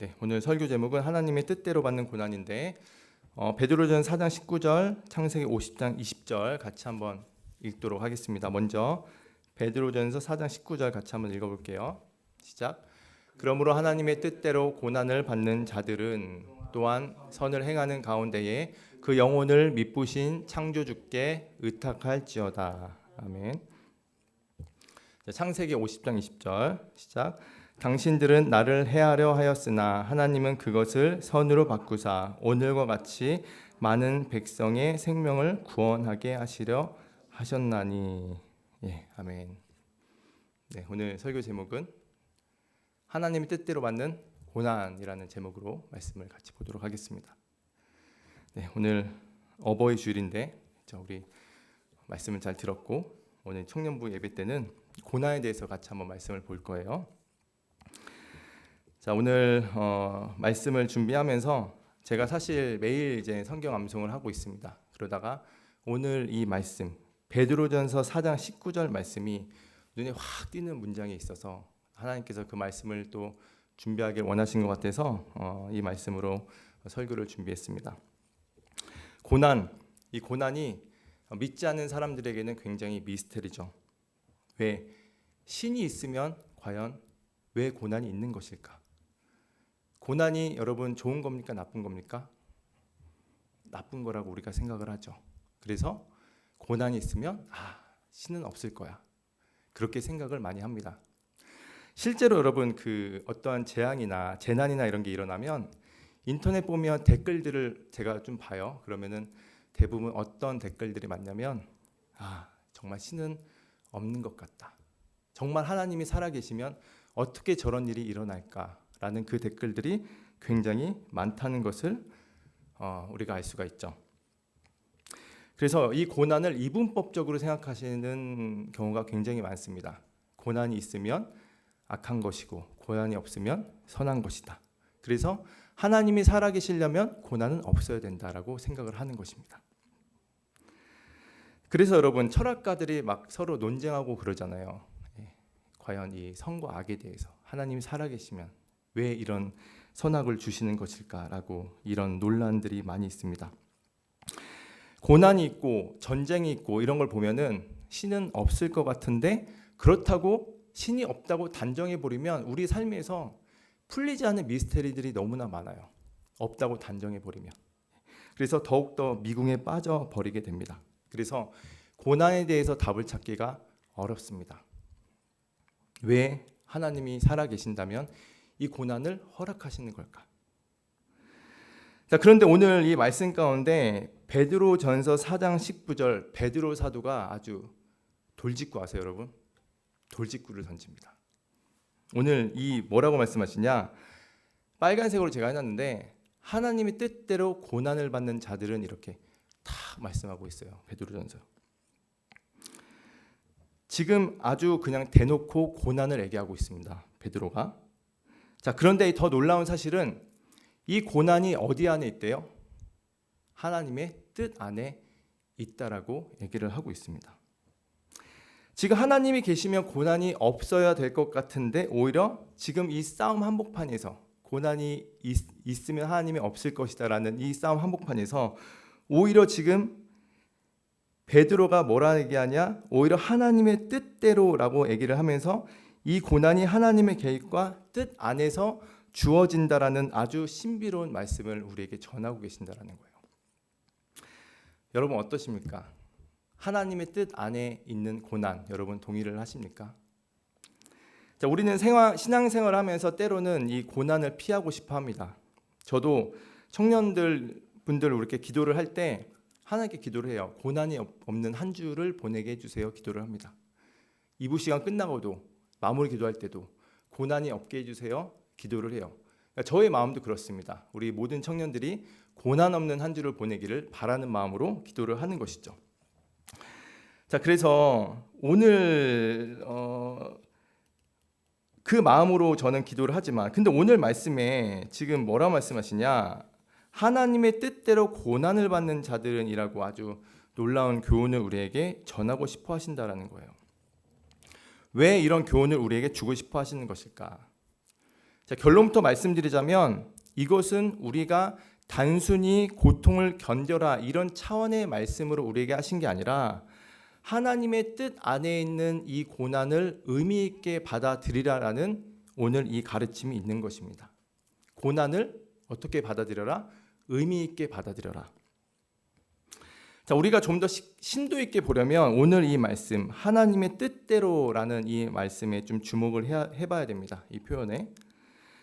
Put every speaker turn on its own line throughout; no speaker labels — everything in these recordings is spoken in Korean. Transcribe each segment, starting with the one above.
네, 오늘 설교 제목은 하나님의 뜻대로 받는 고난인데 베드로전서 4장 19절, 창세기 50장 20절 같이 한번 읽도록 하겠습니다. 먼저 베드로전서 4장 19절 같이 한번 읽어볼게요. 시작. 그러므로 하나님의 뜻대로 고난을 받는 자들은 또한 선을 행하는 가운데에 그 영혼을 미쁘신 창조주께 의탁할지어다. 아멘. 창세기 50장 20절 시작. 당신들은 나를 해하려 하였으나 하나님은 그것을 선으로 바꾸사 오늘과 같이 많은 백성의 생명을 구원하게 하시려 하셨나니. 예, 아멘. 네, 오늘 설교 제목은 하나님의 뜻대로 받는 고난이라는 제목으로 말씀을 같이 보도록 하겠습니다. 네, 오늘 어버이 주일인데 우리 말씀을 잘 들었고 오늘 청년부 예배 때는 고난에 대해서 같이 한번 말씀을 볼 거예요. 자, 오늘 말씀을 준비하면서 제가 사실 매일 이제 성경 암송을 하고 있습니다. 그러다가 오늘 이 말씀 베드로전서 4장 19절 말씀이 눈에 확 띄는 문장이 있어서 하나님께서 그 말씀을 또 준비하길 원하신 것 같아서 이 말씀으로 설교를 준비했습니다. 이 고난이 믿지 않는 사람들에게는 굉장히 미스터리죠. 왜 신이 있으면 과연 왜 고난이 있는 것일까? 고난이 여러분 좋은 겁니까? 나쁜 겁니까? 나쁜 거라고 우리가 생각을 하죠. 그래서 고난이 있으면 신은 없을 거야. 그렇게 생각을 많이 합니다. 실제로 여러분 그 어떠한 재앙이나 재난이나 이런 게 일어나면 인터넷 보면 댓글들을 제가 좀 봐요. 그러면은 대부분 어떤 댓글들이 많냐면 정말 신은 없는 것 같다. 정말 하나님이 살아계시면 어떻게 저런 일이 일어날까라는 그 댓글들이 굉장히 많다는 것을 우리가 알 수가 있죠. 그래서 이 고난을 이분법적으로 생각하시는 경우가 굉장히 많습니다. 고난이 있으면 악한 것이고 고난이 없으면 선한 것이다. 그래서 하나님이 살아계시려면 고난은 없어야 된다라고 생각을 하는 것입니다. 그래서 여러분 철학가들이 막 서로 논쟁하고 그러잖아요. 과연 이 선과 악에 대해서 하나님이 살아계시면 왜 이런 선악을 주시는 것일까라고 이런 논란들이 많이 있습니다. 고난이 있고 전쟁이 있고 이런 걸 보면은 신은 없을 것 같은데 그렇다고 신이 없다고 단정해 버리면 우리 삶에서 풀리지 않는 미스테리들이 너무나 많아요. 없다고 단정해 버리면. 그래서 더욱더 미궁에 빠져 버리게 됩니다. 그래서 고난에 대해서 답을 찾기가 어렵습니다. 왜 하나님이 살아계신다면 이 고난을 허락하시는 걸까? 자, 그런데 오늘 이 말씀 가운데 베드로전서 4장 19절 베드로 사도가 아주 돌직구 아세요, 여러분? 돌직구를 던집니다. 오늘 이 뭐라고 말씀하시냐? 빨간색으로 제가 해놨는데 하나님의 뜻대로 고난을 받는 자들은 이렇게 다 말씀하고 있어요. 베드로전서. 지금 아주 그냥 대놓고 고난을 얘기하고 있습니다. 베드로가. 자, 그런데 더 놀라운 사실은 이 고난이 어디 안에 있대요? 하나님의 뜻 안에 있다라고 얘기를 하고 있습니다. 지금 하나님이 계시면 고난이 없어야 될 것 같은데 오히려 지금 이 싸움 한복판에서 고난이 있으면 하나님이 없을 것이다라는 이 싸움 한복판에서 오히려 지금 베드로가 뭐라 얘기하냐? 오히려 하나님의 뜻대로라고 얘기를 하면서 이 고난이 하나님의 계획과 뜻 안에서 주어진다라는 아주 신비로운 말씀을 우리에게 전하고 계신다라는 거예요. 여러분 어떠십니까? 하나님의 뜻 안에 있는 고난 여러분 동의를 하십니까? 자, 우리는 신앙생활을 하면서 때로는 이 고난을 피하고 싶어 합니다. 저도 분들 이렇게 기도를 할 때 하나님께 기도를 해요. 고난이 없는 한 주를 보내게 해주세요. 기도를 합니다. 2부 시간 끝나고도 마무리 기도할 때도 고난이 없게 해주세요. 기도를 해요. 그러니까 저의 마음도 그렇습니다. 우리 모든 청년들이 고난 없는 한 주를 보내기를 바라는 마음으로 기도를 하는 것이죠. 자, 그래서 오늘 그 마음으로 저는 기도를 하지만 근데 오늘 말씀에 지금 뭐라 말씀하시냐? 하나님의 뜻대로 고난을 받는 자들은이라고 아주 놀라운 교훈을 우리에게 전하고 싶어 하신다라는 거예요. 왜 이런 교훈을 우리에게 주고 싶어 하시는 것일까? 자, 결론부터 말씀드리자면 이것은 우리가 단순히 고통을 견뎌라 이런 차원의 말씀으로 우리에게 하신 게 아니라 하나님의 뜻 안에 있는 이 고난을 의미 있게 받아들이라라는 오늘 이 가르침이 있는 것입니다. 고난을 어떻게 받아들여라? 의미 있게 받아들여라. 자, 우리가 좀 더 심도 있게 보려면 오늘 이 말씀 하나님의 뜻대로라는 이 말씀에 좀 주목을 해봐야 됩니다. 이 표현에.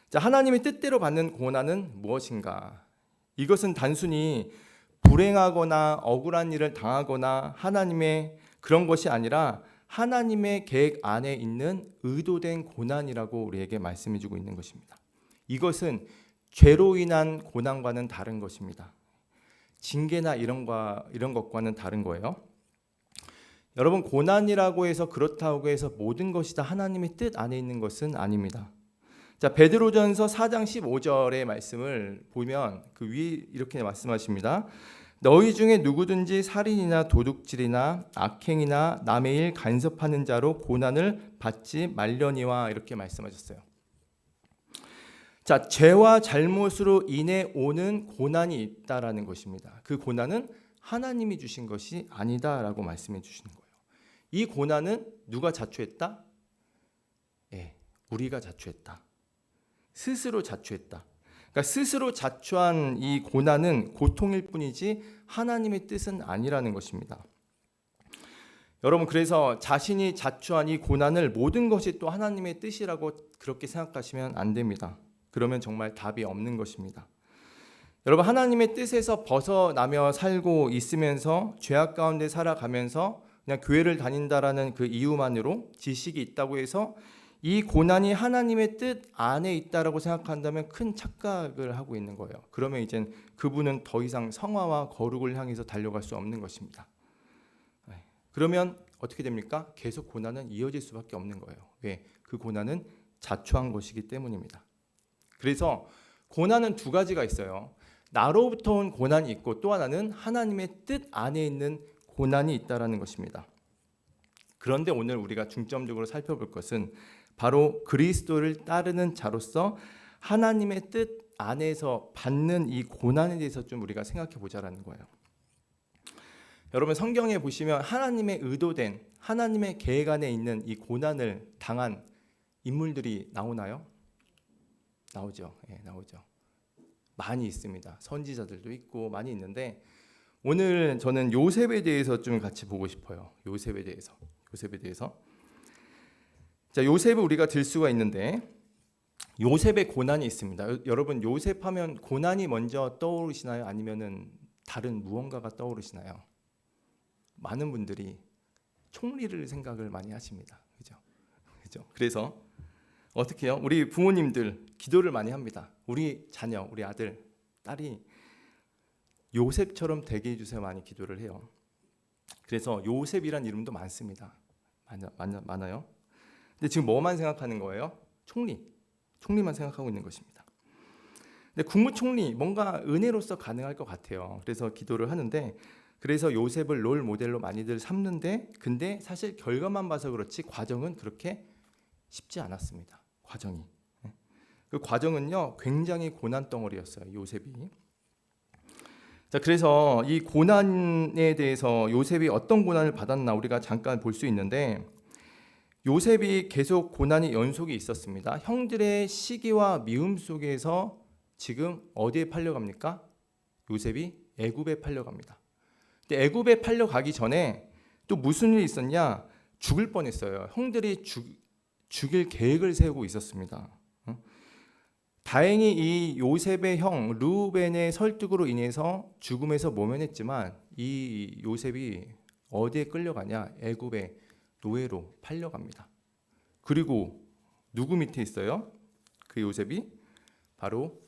자, 하나님의 뜻대로 받는 고난은 무엇인가? 이것은 단순히 불행하거나 억울한 일을 당하거나 하나님의 그런 것이 아니라 하나님의 계획 안에 있는 의도된 고난이라고 우리에게 말씀해 주고 있는 것입니다. 이것은 죄로 인한 고난과는 다른 것입니다. 징계나 이런 것과는 다른 거예요. 여러분, 고난이라고 해서 그렇다고 해서 모든 것이 다 하나님의 뜻 안에 있는 것은 아닙니다. 자, 베드로전서 4장 15절의 말씀을 보면 그 위에 이렇게 말씀하십니다. 너희 중에 누구든지 살인이나 도둑질이나 악행이나 남의 일 간섭하는 자로 고난을 받지 말려니와 이렇게 말씀하셨어요. 자, 죄와 잘못으로 인해 오는 고난이 있다라는 것입니다. 그 고난은 하나님이 주신 것이 아니다라고 말씀해 주시는 거예요. 이 고난은 누가 자초했다? 우리가 자초했다. 스스로 자초했다. 그러니까 스스로 자초한 이 고난은 고통일 뿐이지 하나님의 뜻은 아니라는 것입니다. 여러분, 그래서 자신이 자초한 이 고난을 모든 것이 또 하나님의 뜻이라고 그렇게 생각하시면 안 됩니다. 그러면 정말 답이 없는 것입니다. 여러분, 하나님의 뜻에서 벗어나며 살고 있으면서 죄악 가운데 살아가면서 그냥 교회를 다닌다라는 그 이유만으로 지식이 있다고 해서 이 고난이 하나님의 뜻 안에 있다라고 생각한다면 큰 착각을 하고 있는 거예요. 그러면 이젠 그분은 더 이상 성화와 거룩을 향해서 달려갈 수 없는 것입니다. 그러면 어떻게 됩니까? 계속 고난은 이어질 수밖에 없는 거예요. 왜? 그 고난은 자초한 것이기 때문입니다. 그래서 고난은 두 가지가 있어요. 나로부터 온 고난이 있고 또 하나는 하나님의 뜻 안에 있는 고난이 있다라는 것입니다. 그런데 오늘 우리가 중점적으로 살펴볼 것은 바로 그리스도를 따르는 자로서 하나님의 뜻 안에서 받는 이 고난에 대해서 좀 우리가 생각해 보자라는 거예요. 여러분, 성경에 보시면 하나님의 의도된 하나님의 계획 안에 있는 이 고난을 당한 인물들이 나오나요? 나오죠. 나오죠. 많이 있습니다. 선지자들도 있고 많이 있는데 오늘 저는 요셉에 대해서 좀 같이 보고 싶어요. 요셉에 대해서. 자, 요셉을 우리가 들 수가 있는데 요셉의 고난이 있습니다. 여러분, 요셉하면 고난이 먼저 떠오르시나요? 아니면은 다른 무언가가 떠오르시나요? 많은 분들이 총리를 생각을 많이 하십니다. 그죠? 그래서 어떻게 해요? 우리 부모님들 기도를 많이 합니다. 우리 자녀, 우리 아들, 딸이 요셉처럼 되게 해주세요. 많이 기도를 해요. 그래서 요셉이란 이름도 많습니다. 많아요. 근데 지금 뭐만 생각하는 거예요? 총리만 생각하고 있는 것입니다. 근데 국무총리 뭔가 은혜로서 가능할 것 같아요. 그래서 기도를 하는데 그래서 요셉을 롤 모델로 많이들 삼는데 근데 사실 결과만 봐서 그렇지 과정은 그렇게 쉽지 않았습니다. 그 과정은요 굉장히 고난 덩어리였어요. 요셉이. 자, 그래서 이 고난에 대해서 요셉이 어떤 고난을 받았나 우리가 잠깐 볼 수 있는데 요셉이 계속 고난이 연속이 있었습니다. 형들의 시기와 미움 속에서 지금 어디에 팔려갑니까? 요셉이 애굽에 팔려갑니다. 근데 애굽에 팔려가기 전에 또 무슨 일이 있었냐? 죽을 뻔했어요. 형들이 죽일 계획을 세우고 있었습니다. 다행히 이 요셉의 형 르우벤의 설득으로 인해서 죽음에서 모면했지만 이 요셉이 어디에 끌려가냐? 애굽의 노예로 팔려갑니다. 그리고 누구 밑에 있어요? 그 요셉이 바로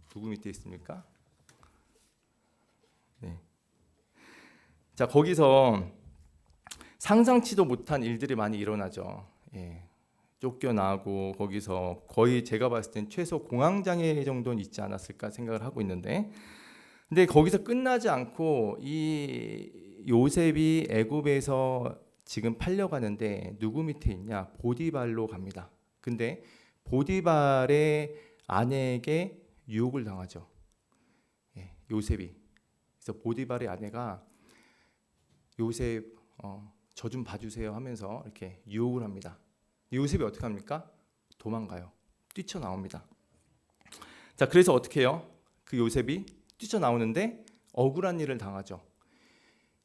누구 밑에 있습니까? 네. 자, 거기서 상상치도 못한 일들이 많이 일어나죠. 쫓겨나고 거기서 거의 제가 봤을 땐 최소 공황장애 정도는 있지 않았을까 생각을 하고 있는데 근데 거기서 끝나지 않고 이 요셉이 애굽에서 지금 팔려가는데 누구 밑에 있냐? 보디발로 갑니다. 근데 보디발의 아내에게 유혹을 당하죠. 요셉이. 그래서 보디발의 아내가 요셉 저 좀 봐주세요 하면서 이렇게 유혹을 합니다. 요셉이 어떻게 합니까? 도망가요. 뛰쳐나옵니다. 자, 그래서 어떻게 해요? 그 요셉이 뛰쳐나오는데 억울한 일을 당하죠.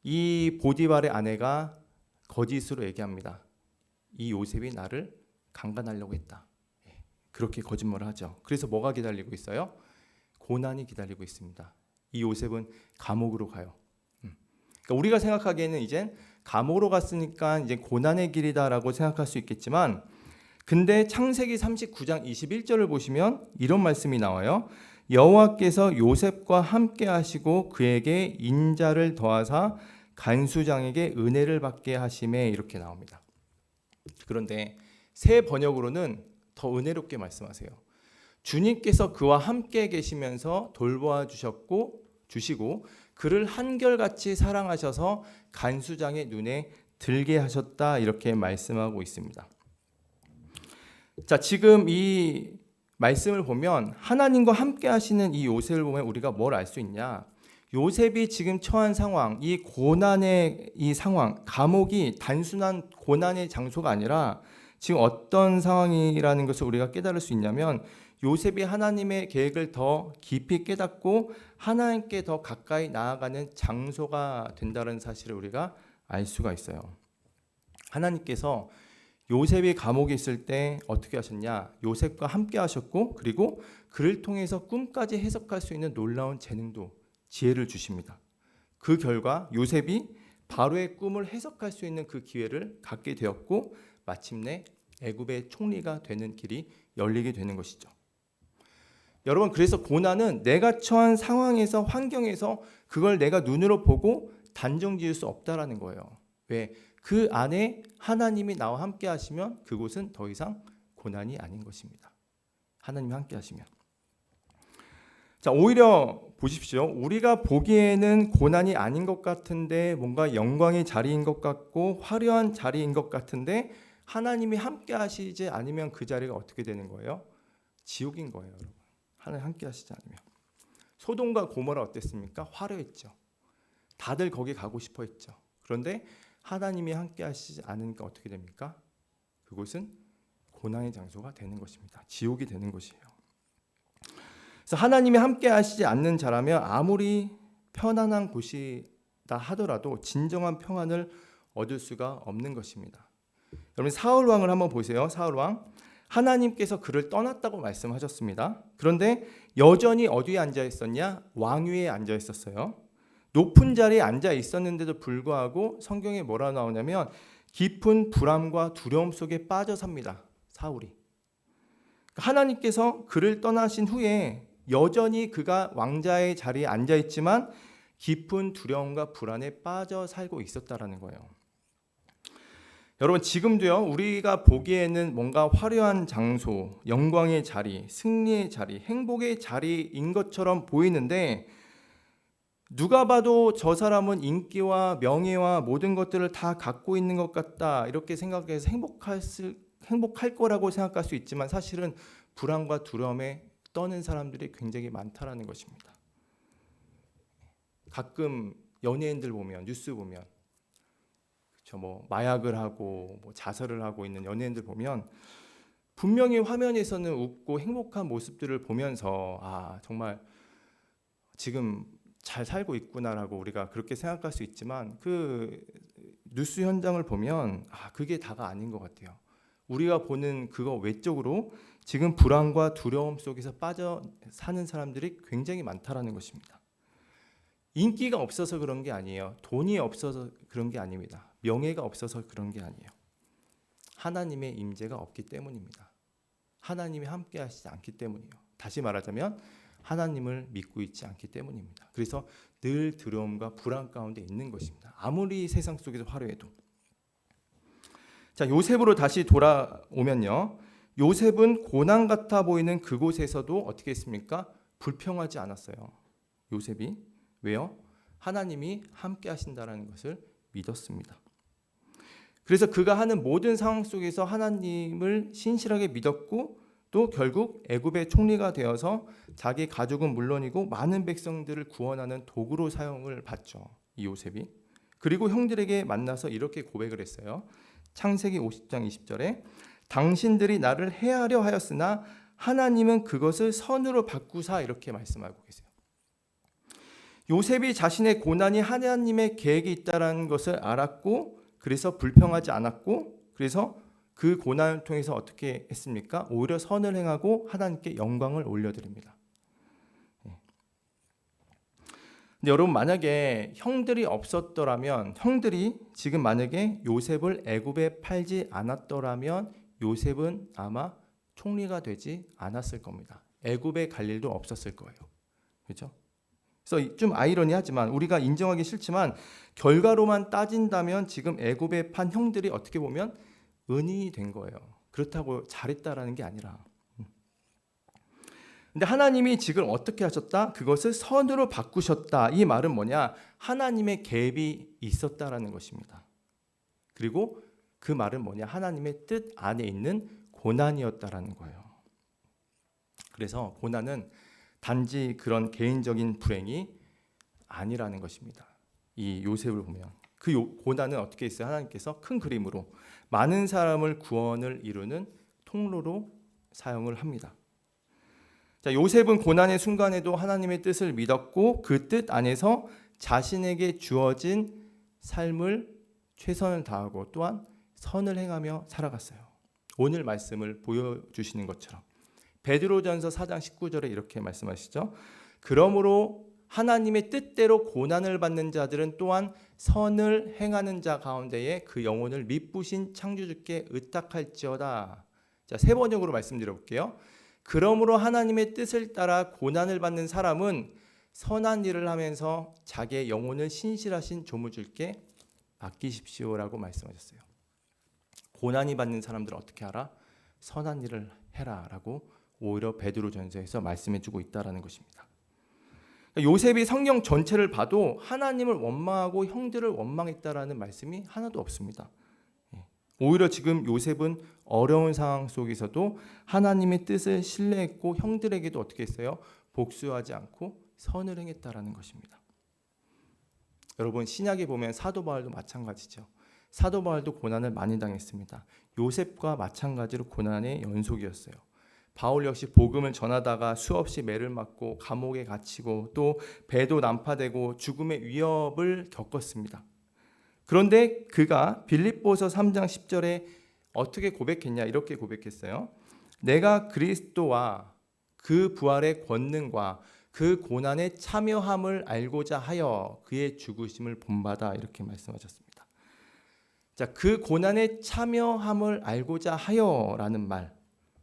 이 보디발의 아내가 거짓으로 얘기합니다. 이 요셉이 나를 강간하려고 했다. 그렇게 거짓말을 하죠. 그래서 뭐가 기다리고 있어요? 고난이 기다리고 있습니다. 이 요셉은 감옥으로 가요. 그러니까 우리가 생각하기에는 이젠 감옥으로 갔으니까 이제 고난의 길이다라고 생각할 수 있겠지만, 근데 창세기 39장 21절을 보시면 이런 말씀이 나와요. 여호와께서 요셉과 함께 하시고 그에게 인자를 더하사 간수장에게 은혜를 받게 하심에, 이렇게 나옵니다. 그런데 새 번역으로는 더 은혜롭게 말씀하세요. 주님께서 그와 함께 계시면서 돌보아 주시고 그를 한결같이 사랑하셔서 간수장의 눈에 들게 하셨다, 이렇게 말씀하고 있습니다. 자, 지금 이 말씀을 보면 하나님과 함께 하시는 이 요셉을 보면 우리가 뭘 알 수 있냐? 요셉이 지금 처한 상황, 이 고난의 이 상황, 감옥이 단순한 고난의 장소가 아니라 지금 어떤 상황이라는 것을 우리가 깨달을 수 있냐면, 요셉이 하나님의 계획을 더 깊이 깨닫고 하나님께 더 가까이 나아가는 장소가 된다는 사실을 우리가 알 수가 있어요. 하나님께서 요셉이 감옥에 있을 때 어떻게 하셨냐? 요셉과 함께 하셨고, 그리고 그를 통해서 꿈까지 해석할 수 있는 놀라운 재능도, 지혜를 주십니다. 그 결과 요셉이 바로의 꿈을 해석할 수 있는 그 기회를 갖게 되었고, 마침내 애굽의 총리가 되는 길이 열리게 되는 것이죠. 여러분, 그래서 고난은 내가 처한 상황에서, 환경에서 그걸 내가 눈으로 보고 단정 지을 수 없다라는 거예요. 왜? 그 안에 하나님이 나와 함께 하시면 그곳은 더 이상 고난이 아닌 것입니다. 하나님이 함께 하시면. 자, 오히려 보십시오. 우리가 보기에는 고난이 아닌 것 같은데, 뭔가 영광의 자리인 것 같고 화려한 자리인 것 같은데, 하나님이 함께 하시지 않으면 그 자리가 어떻게 되는 거예요? 지옥인 거예요, 여러분. 하나님 함께 하시지 않으면. 소돔과 고모라 어땠습니까? 화려했죠. 다들 거기 가고 싶어 했죠. 그런데 하나님이 함께 하시지 않으니까 어떻게 됩니까? 그곳은 고난의 장소가 되는 것입니다. 지옥이 되는 것이에요. 그래서 하나님이 함께 하시지 않는 자라면 아무리 편안한 곳이다 하더라도 진정한 평안을 얻을 수가 없는 것입니다. 여러분, 사울 왕을 한번 보세요. 사울 왕. 하나님께서 그를 떠났다고 말씀하셨습니다. 그런데 여전히 어디에 앉아 있었냐? 왕위에 앉아 있었어요. 높은 자리에 앉아 있었는데도 불구하고 성경에 뭐라 나오냐면 깊은 불안과 두려움 속에 빠져 삽니다. 사울이. 하나님께서 그를 떠나신 후에 여전히 그가 왕자의 자리에 앉아 있지만 깊은 두려움과 불안에 빠져 살고 있었다라는 거예요. 여러분, 지금도요, 우리가 보기에는 뭔가 화려한 장소, 영광의 자리, 승리의 자리, 행복의 자리인 것처럼 보이는데, 누가 봐도 저 사람은 인기와 명예와 모든 것들을 다 갖고 있는 것 같다, 이렇게 생각해서 행복할 거라고 생각할 수 있지만, 사실은 불안과 두려움에 떠는 사람들이 굉장히 많다라는 것입니다. 가끔 연예인들 보면, 뉴스 보면, 뭐 마약을 하고 뭐 자살을 하고 있는 연예인들 보면 분명히 화면에서는 웃고 행복한 모습들을 보면서 정말 지금 잘 살고 있구나라고 우리가 그렇게 생각할 수 있지만, 그 뉴스 현장을 보면 그게 다가 아닌 것 같아요. 우리가 보는 그거 외적으로 지금 불안과 두려움 속에서 빠져 사는 사람들이 굉장히 많다라는 것입니다. 인기가 없어서 그런 게 아니에요. 돈이 없어서 그런 게 아닙니다. 명예가 없어서 그런 게 아니에요. 하나님의 임재가 없기 때문입니다. 하나님이 함께 하시지 않기 때문이에요. 다시 말하자면 하나님을 믿고 있지 않기 때문입니다. 그래서 늘 두려움과 불안 가운데 있는 것입니다. 아무리 세상 속에서 화려해도. 자, 요셉으로 다시 돌아오면요. 요셉은 고난 같아 보이는 그곳에서도 어떻게 했습니까? 불평하지 않았어요. 요셉이. 왜요? 하나님이 함께 하신다는 것을 믿었습니다. 그래서 그가 하는 모든 상황 속에서 하나님을 신실하게 믿었고 또 결국 애굽의 총리가 되어서 자기 가족은 물론이고 많은 백성들을 구원하는 도구로 사용을 받죠. 이 요셉이. 그리고 형들에게 만나서 이렇게 고백을 했어요. 창세기 50장 20절에 당신들이 나를 해하려 하였으나 하나님은 그것을 선으로 바꾸사, 이렇게 말씀하고 계세요. 요셉이 자신의 고난이 하나님의 계획이 있다는 것을 알았고 그래서 불평하지 않았고 그래서 그 고난을 통해서 어떻게 했습니까? 오히려 선을 행하고 하나님께 영광을 올려드립니다. 근데 여러분, 만약에 형들이 없었더라면, 형들이 지금 만약에 요셉을 애굽에 팔지 않았더라면 요셉은 아마 총리가 되지 않았을 겁니다. 애굽에 갈 일도 없었을 거예요. 그렇죠? 그래서 좀 아이러니하지만, 우리가 인정하기 싫지만 결과로만 따진다면 지금 애굽에 판 형들이 어떻게 보면 은인이 된 거예요. 그렇다고 잘했다라는 게 아니라. 근데 하나님이 지금 어떻게 하셨다? 그것을 선으로 바꾸셨다. 이 말은 뭐냐? 하나님의 계획이 있었다라는 것입니다. 그리고 그 말은 뭐냐? 하나님의 뜻 안에 있는 고난이었다라는 거예요. 그래서 고난은 단지 그런 개인적인 불행이 아니라는 것입니다. 이 요셉을 보면 그 고난은 어떻게 있어요? 하나님께서 큰 그림으로 많은 사람을 구원을 이루는 통로로 사용을 합니다. 자, 요셉은 고난의 순간에도 하나님의 뜻을 믿었고 그 뜻 안에서 자신에게 주어진 삶을 최선을 다하고 또한 선을 행하며 살아갔어요. 오늘 말씀을 보여주시는 것처럼 베드로전서 4장 19절에 이렇게 말씀하시죠. 그러므로 하나님의 뜻대로 고난을 받는 자들은 또한 선을 행하는 자 가운데에 그 영혼을 미쁘신 창조주께 의탁할지어다. 자, 세 번역으로 말씀드려 볼게요. 그러므로 하나님의 뜻을 따라 고난을 받는 사람은 선한 일을 하면서 자기의 영혼을 신실하신 조무주께 맡기십시오라고 말씀하셨어요. 고난이 받는 사람들은 어떻게 하라? 선한 일을 해라라고 오히려 베드로전서에서 말씀해주고 있다라는 것입니다. 요셉이 성경 전체를 봐도 하나님을 원망하고 형들을 원망했다라는 말씀이 하나도 없습니다. 오히려 지금 요셉은 어려운 상황 속에서도 하나님의 뜻을 신뢰했고 형들에게도 어떻게 했어요? 복수하지 않고 선을 행했다라는 것입니다. 여러분, 신약에 보면 사도 바울도 마찬가지죠. 사도 바울도 고난을 많이 당했습니다. 요셉과 마찬가지로 고난의 연속이었어요. 바울 역시 복음을 전하다가 수없이 매를 맞고 감옥에 갇히고 또 배도 난파되고 죽음의 위협을 겪었습니다. 그런데 그가 빌립보서 3장 10절에 어떻게 고백했냐? 이렇게 고백했어요. 내가 그리스도와 그 부활의 권능과 그 고난의 참여함을 알고자 하여 그의 죽으심을 본받아, 이렇게 말씀하셨습니다. 자, 그 고난의 참여함을 알고자 하여라는 말,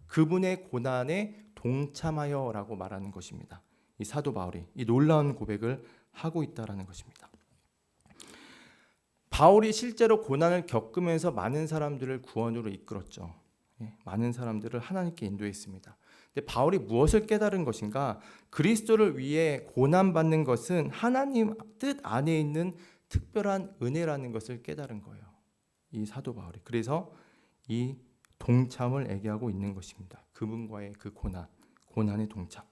그분의 고난에 동참하여라고 말하는 것입니다. 이 사도 바울이 이 놀라운 고백을 하고 있다라는 것입니다. 바울이 실제로 고난을 겪으면서 많은 사람들을 구원으로 이끌었죠. 많은 사람들을 하나님께 인도했습니다. 근데 바울이 무엇을 깨달은 것인가? 그리스도를 위해 고난받는 것은 하나님 뜻 안에 있는 특별한 은혜라는 것을 깨달은 거예요. 이 사도 바울이. 그래서 이 동참을 얘기하고 있는 것입니다. 그분과의 그 고난의 동참.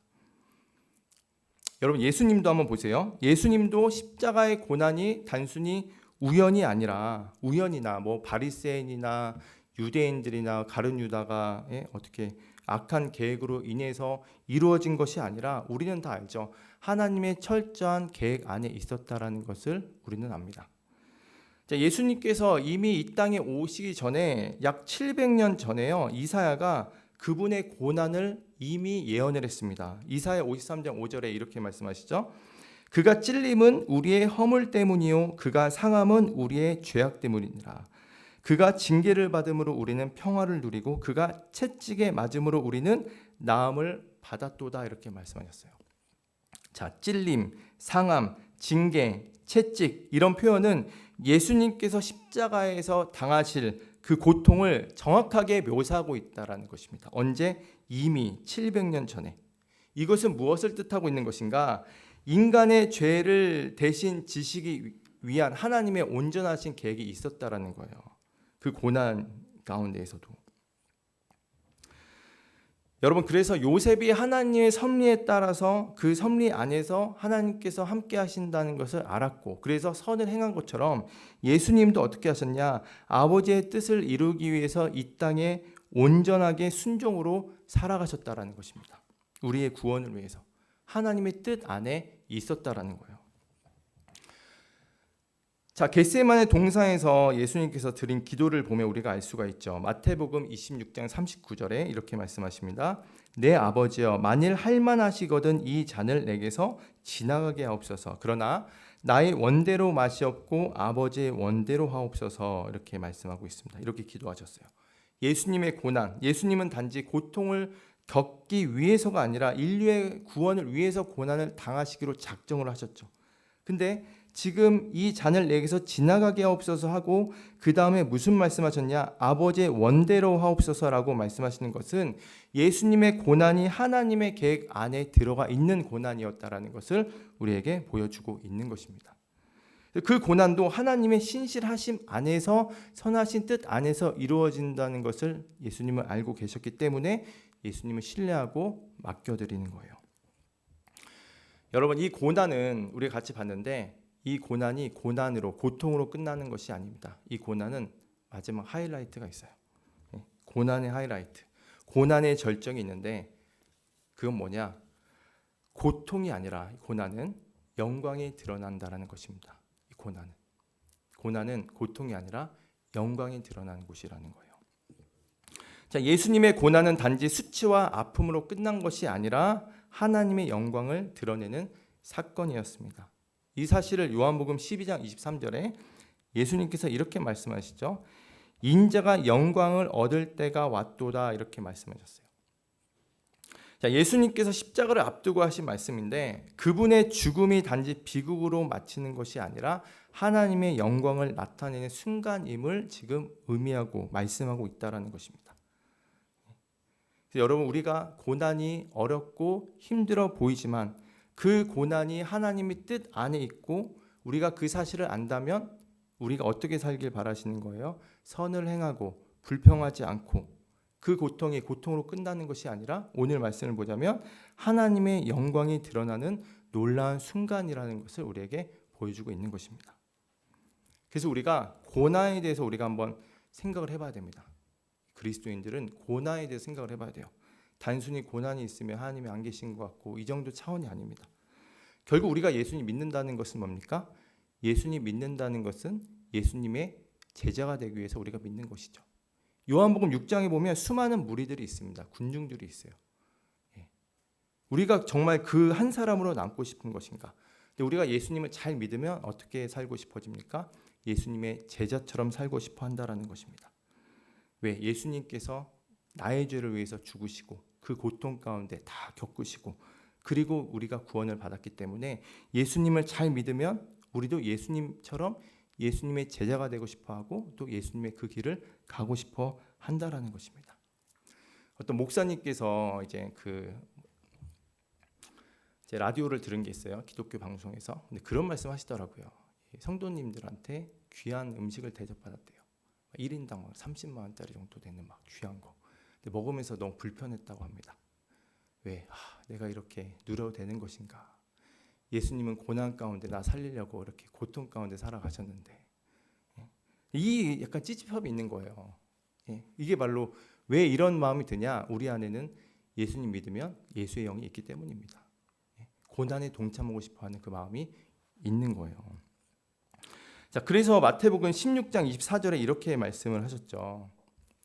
여러분, 예수님도 한번 보세요. 예수님도 십자가의 고난이 단순히 우연이 아니라, 우연이나 뭐 바리새인이나 유대인들이나 가룟 유다가 어떻게 악한 계획으로 인해서 이루어진 것이 아니라 우리는 다 알죠. 하나님의 철저한 계획 안에 있었다라는 것을 우리는 압니다. 자, 예수님께서 이미 이 땅에 오시기 전에 약 700년 전에요, 이사야가 그분의 고난을 이미 예언을 했습니다. 이사야 53장 5절에 이렇게 말씀하시죠. 그가 찔림은 우리의 허물 때문이요 그가 상함은 우리의 죄악 때문이니라. 그가 징계를 받음으로 우리는 평화를 누리고 그가 채찍에 맞음으로 우리는 나음을 받았도다, 이렇게 말씀하셨어요. 자, 찔림, 상함, 징계, 채찍, 이런 표현은 예수님께서 십자가에서 당하실 그 고통을 정확하게 묘사하고 있다라는 것입니다. 언제? 이미 700년 전에. 이것은 무엇을 뜻하고 있는 것인가? 인간의 죄를 대신 지시기 위한 하나님의 온전하신 계획이 있었다라는 거예요. 그 고난 가운데에서도. 여러분, 그래서 요셉이 하나님의 섭리에 따라서 그 섭리 안에서 하나님께서 함께 하신다는 것을 알았고, 그래서 선을 행한 것처럼 예수님도 어떻게 하셨냐? 아버지의 뜻을 이루기 위해서 이 땅에 온전하게 순종으로 살아가셨다라는 것입니다. 우리의 구원을 위해서 하나님의 뜻 안에 있었다라는 거예요. 자, 겟세마네 동산에서 예수님께서 드린 기도를 보면 우리가 알 수가 있죠. 마태복음 26장 39절에 이렇게 말씀하십니다. 내 아버지여, 만일 할만하시거든 이 잔을 내게서 지나가게 하옵소서. 그러나 나의 원대로 마시옵고 아버지의 원대로 하옵소서. 이렇게 말씀하고 있습니다. 이렇게 기도하셨어요. 예수님의 고난, 예수님은 단지 고통을 겪기 위해서가 아니라 인류의 구원을 위해서 고난을 당하시기로 작정을 하셨죠. 근데 지금 이 잔을 내게서 지나가게 하옵소서 하고 그 다음에 무슨 말씀하셨냐? 아버지의 원대로 하옵소서라고 말씀하시는 것은 예수님의 고난이 하나님의 계획 안에 들어가 있는 고난이었다라는 것을 우리에게 보여주고 있는 것입니다. 그 고난도 하나님의 신실하심 안에서, 선하신 뜻 안에서 이루어진다는 것을 예수님은 알고 계셨기 때문에 예수님을 신뢰하고 맡겨드리는 거예요. 여러분, 이 고난은 우리가 같이 봤는데 이 고난이 고난으로, 고통으로 끝나는 것이 아닙니다. 이 고난은 마지막 하이라이트가 있어요. 고난의 하이라이트, 고난의 절정이 있는데 그건 뭐냐? 고통이 아니라 고난은 영광이 드러난다라는 것입니다. 이 고난은 고통이 아니라 영광이 드러나는 곳이라는 거예요. 자, 예수님의 고난은 단지 수치와 아픔으로 끝난 것이 아니라 하나님의 영광을 드러내는 사건이었습니다. 이 사실을 요한복음 12장 23절에 예수님께서 이렇게 말씀하시죠. 인자가 영광을 얻을 때가 왔도다, 이렇게 말씀하셨어요. 자, 예수님께서 십자가를 앞두고 하신 말씀인데 그분의 죽음이 단지 비극으로 마치는 것이 아니라 하나님의 영광을 나타내는 순간임을 지금 의미하고 말씀하고 있다는 것입니다. 여러분, 우리가 고난이 어렵고 힘들어 보이지만 그 고난이 하나님의 뜻 안에 있고 우리가 그 사실을 안다면 우리가 어떻게 살길 바라시는 거예요? 선을 행하고 불평하지 않고 그 고통이 고통으로 끝나는 것이 아니라 오늘 말씀을 보자면 하나님의 영광이 드러나는 놀라운 순간이라는 것을 우리에게 보여주고 있는 것입니다. 그래서 우리가 고난에 대해서 우리가 한번 생각을 해봐야 됩니다. 그리스도인들은 고난에 대해서 생각을 해봐야 돼요. 단순히 고난이 있으면 하나님이 안 계신 것 같고 이 정도 차원이 아닙니다. 결국 우리가 예수님 믿는다는 것은 뭡니까? 예수님 믿는다는 것은 예수님의 제자가 되기 위해서 우리가 믿는 것이죠. 요한복음 6장에 보면 수많은 무리들이 있습니다. 군중들이 있어요. 우리가 정말 그 한 사람으로 남고 싶은 것인가? 근데 우리가 예수님을 잘 믿으면 어떻게 살고 싶어집니까? 예수님의 제자처럼 살고 싶어 한다라는 것입니다. 왜? 예수님께서 나의 죄를 위해서 죽으시고 그 고통 가운데 다 겪으시고 그리고 우리가 구원을 받았기 때문에 예수님을 잘 믿으면 우리도 예수님처럼 예수님의 제자가 되고 싶어하고 또 예수님의 그 길을 가고 싶어 한다라는 것입니다. 어떤 목사님께서 이제 라디오를 들은 게 있어요. 기독교 방송에서. 근데 그런 말씀하시더라고요. 성도님들한테 귀한 음식을 대접받았대요. 1인당 30만 원짜리 정도 되는 막 귀한 거. 근데 먹으면서 너무 불편했다고 합니다. 왜? 내가 이렇게 누려도 되는 것인가? 예수님은 고난 가운데 나 살리려고 이렇게 고통 가운데 살아가셨는데 이 약간 찝찝함이 있는 거예요. 이게 바로 왜 이런 마음이 드냐? 우리 안에는 예수님 믿으면 예수의 영이 있기 때문입니다. 고난에 동참하고 싶어하는 그 마음이 있는 거예요. 자, 그래서 마태복음 16장 24절에 이렇게 말씀을 하셨죠.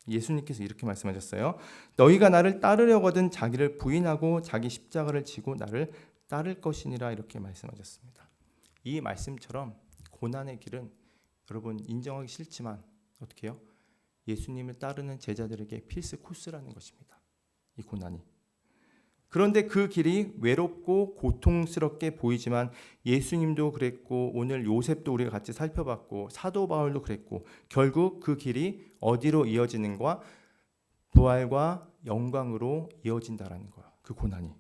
예수님께서 이렇게 말씀하셨어요. 너희가 나를 따르려거든 자기를 부인하고 자기 십자가를 지고 나를 따를 것이니라, 이렇게 말씀하셨습니다. 이 말씀처럼 고난의 길은 여러분 인정하기 싫지만 어떻게 해요? 예수님을 따르는 제자들에게 필수 코스라는 것입니다. 이 고난이. 그런데 그 길이 외롭고 고통스럽게 보이지만 예수님도 그랬고 오늘 요셉도 우리가 같이 살펴봤고 사도 바울도 그랬고 결국 그 길이 어디로 이어지는가? 부활과 영광으로 이어진다라는 거야. 그 고난이.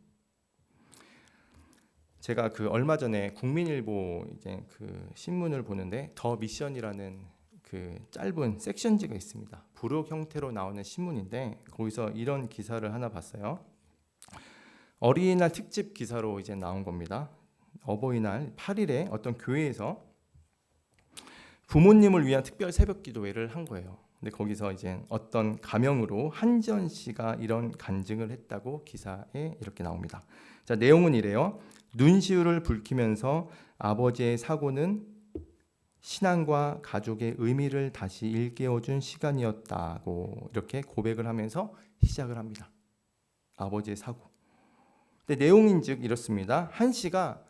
제가 얼마 전에 국민일보 이제 그 신문을 보는데 더 미션이라는 그 짧은 섹션지가 있습니다. 부록 형태로 나오는 신문인데 거기서 이런 기사를 하나 봤어요. 어린이날 특집 기사로 이제 나온 겁니다. 어버이날 8일에 어떤 교회에서 부모님을 위한 특별 새벽 기도회를 한 거예요. 근데 거기서 이제 어떤 가명으로 한지연 씨가 이런 간증을 했다고 기사에 이렇게 나옵니다. 자, 내용은 이래요. 눈시울을 붉히면서 아버지의 사고는 신앙과 가족의 의미를 다시 일깨워준 시간이었다고 이렇게 고백을 하면서 시작을 합니다. 아버지의 사고. 근데 내용인즉 이렇습니다. 한 씨가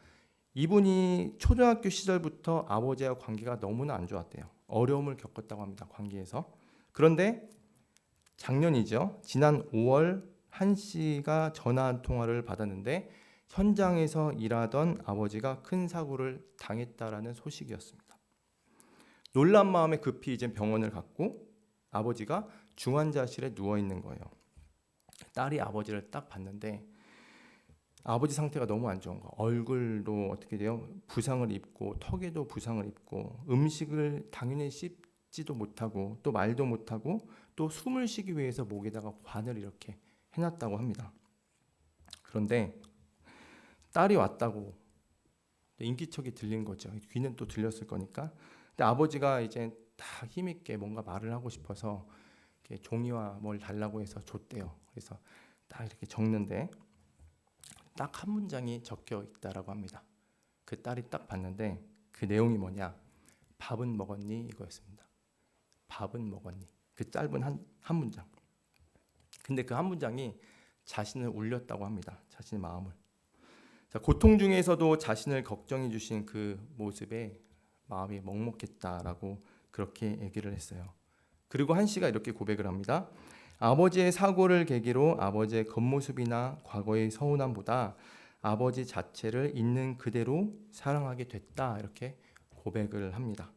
이분이 초등학교 시절부터 아버지와 관계가 너무나 안 좋았대요. 어려움을 겪었다고 합니다. 관계에서. 그런데 작년이죠. 지난 5월 한 씨가 전화 한 통화를 받았는데 현장에서 일하던 아버지가 큰 사고를 당했다라는 소식이었습니다. 놀란 마음에 급히 이제 병원을 갔고 아버지가 중환자실에 누워 있는 거예요. 딸이 아버지를 딱 봤는데 아버지 상태가 너무 안 좋은 거. 얼굴도 어떻게 돼요? 부상을 입고 턱에도 부상을 입고 음식을 당연히 씹지도 못하고 또 말도 못하고 또 숨을 쉬기 위해서 목에다가 관을 이렇게 해놨다고 합니다. 그런데 딸이 왔다고 인기척이 들린 거죠. 귀는 또 들렸을 거니까. 근데 아버지가 이제 다 힘있게 뭔가 말을 하고 싶어서 이렇게 종이와 뭘 달라고 해서 줬대요. 그래서 딱 이렇게 적는데 딱 한 문장이 적혀 있다라고 합니다. 그 딸이 딱 봤는데 그 내용이 뭐냐? 밥은 먹었니? 이거였습니다. 밥은 먹었니? 그 짧은 한 문장. 근데 그 한 문장이 자신을 울렸다고 합니다. 자신의 마음을. 자, 고통 중에서도 자신을 걱정해 주신 그 모습에 마음이 먹먹했다라고 그렇게 얘기를 했어요. 그리고 한 씨가 이렇게 고백을 합니다. 아버지의 사고를 계기로 아버지의 겉모습이나 과거의 서운함보다 아버지 자체를 있는 그대로 사랑하게 됐다. 이렇게 고백을 합니다.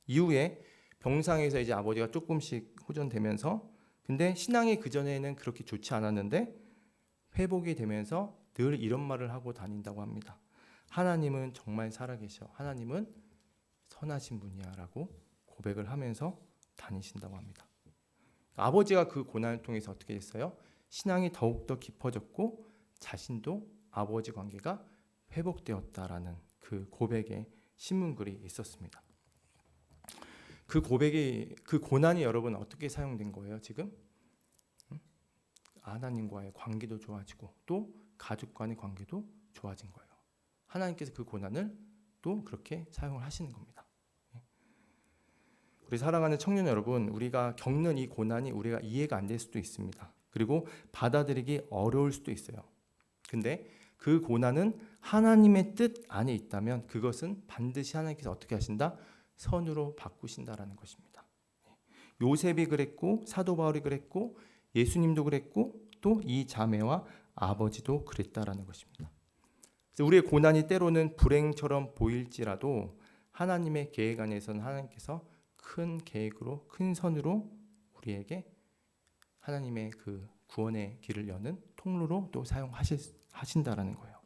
이후에 병상에서 이제 아버지가 조금씩 호전되면서 근데 신앙이 그전에는 그렇게 좋지 않았는데 회복이 되면서 늘 이런 말을 하고 다닌다고 합니다. 하나님은 정말 살아계셔. 하나님은 선하신 분이야 라고 고백을 하면서 다니신다고 합니다. 아버지가 그 고난을 통해서 어떻게 됐어요? 신앙이 더욱더 깊어졌고 자신도 아버지 관계가 회복되었다라는 그 고백의 신문글이 있었습니다. 그 고백이 그 고난이 여러분 어떻게 사용된 거예요? 지금 하나님과의 관계도 좋아지고 또 가족 간의 관계도 좋아진 거예요. 하나님께서 그 고난을 또 그렇게 사용을 하시는 겁니다. 우리 사랑하는 청년 여러분, 우리가 겪는 이 고난이 우리가 이해가 안 될 수도 있습니다. 그리고 받아들이기 어려울 수도 있어요. 근데 그 고난은 하나님의 뜻 안에 있다면 그것은 반드시 하나님께서 어떻게 하신다? 선으로 바꾸신다라는 것입니다. 요셉이 그랬고 사도 바울이 그랬고 예수님도 그랬고 또 이 자매와 아버지도 그랬다라는 것입니다. 그래서 우리의 고난이 때로는 불행처럼 보일지라도 하나님의 계획 안에서는 하나님께서 큰 계획으로 큰 선으로 우리에게 하나님의 그 구원의 길을 여는 통로로 또 사용하신다라는 거예요.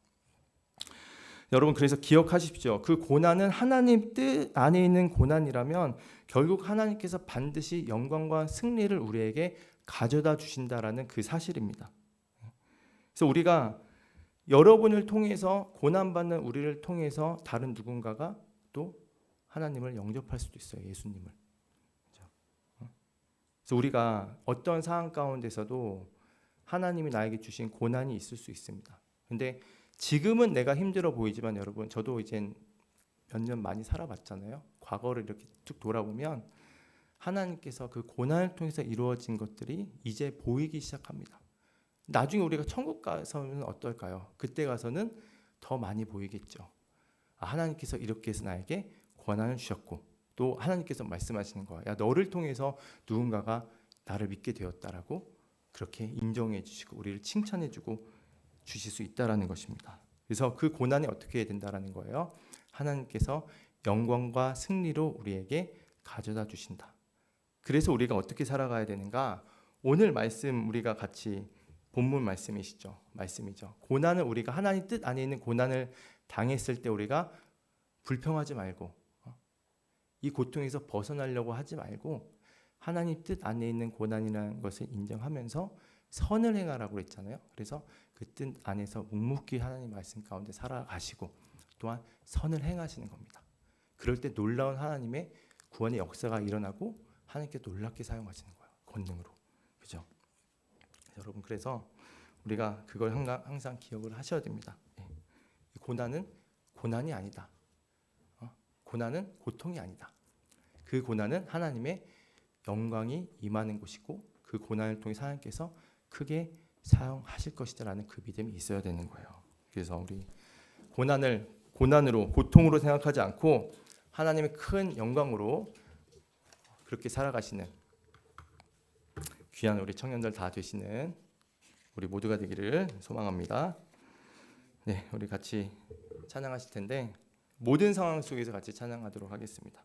여러분 그래서 기억하십시오. 그 고난은 하나님 뜻 안에 있는 고난이라면 결국 하나님께서 반드시 영광과 승리를 우리에게 가져다 주신다라는 그 사실입니다. 그래서 우리가 여러분을 통해서 고난받는 우리를 통해서 다른 누군가가 또 하나님을 영접할 수도 있어요. 예수님을. 그래서 우리가 어떤 상황 가운데서도 하나님이 나에게 주신 고난이 있을 수 있습니다. 근데 지금은 내가 힘들어 보이지만 여러분 저도 이제 몇 년 많이 살아봤잖아요. 과거를 이렇게 쭉 돌아보면 하나님께서 그 고난을 통해서 이루어진 것들이 이제 보이기 시작합니다. 나중에 우리가 천국 가서는 어떨까요? 그때 가서는 더 많이 보이겠죠. 하나님께서 이렇게 해서 나에게 권한을 주셨고 또 하나님께서 말씀하시는 거야. 야, 너를 통해서 누군가가 나를 믿게 되었다라고 그렇게 인정해 주시고 우리를 칭찬해 주고 주실 수 있다라는 것입니다. 그래서 그 고난이 어떻게 해야 된다라는 거예요. 하나님께서 영광과 승리로 우리에게 가져다 주신다. 그래서 우리가 어떻게 살아가야 되는가? 오늘 말씀 우리가 같이 본문 말씀이시죠. 말씀이죠. 고난을 우리가 하나님 뜻 안에 있는 고난을 당했을 때 우리가 불평하지 말고 이 고통에서 벗어나려고 하지 말고 하나님 뜻 안에 있는 고난이라는 것을 인정하면서 선을 행하라고 그랬잖아요. 그래서 그 뜻 안에서 묵묵히 하나님 말씀 가운데 살아가시고 또한 선을 행하시는 겁니다. 그럴 때 놀라운 하나님의 구원의 역사가 일어나고 하나님께 놀랍게 사용하시는 거예요. 권능으로. 그죠? 여러분, 그래서 우리가 그걸 항상 기억을 하셔야 됩니다. 고난은 고난이 아니다. 고난은 고통이 아니다. 그 고난은 하나님의 영광이 임하는 곳이고 그 고난을 통해 하나님께서 크게 사용하실 것이다라는 그 믿음이 있어야 되는 거예요. 그래서 우리 고난을 고난으로 고통으로 생각하지 않고 하나님의 큰 영광으로 그렇게 살아가시는 귀한 우리 청년들 다 되시는 우리 모두가 되기를 소망합니다. 네, 우리 같이 찬양하실 텐데 모든 상황 속에서 같이 찬양하도록 하겠습니다.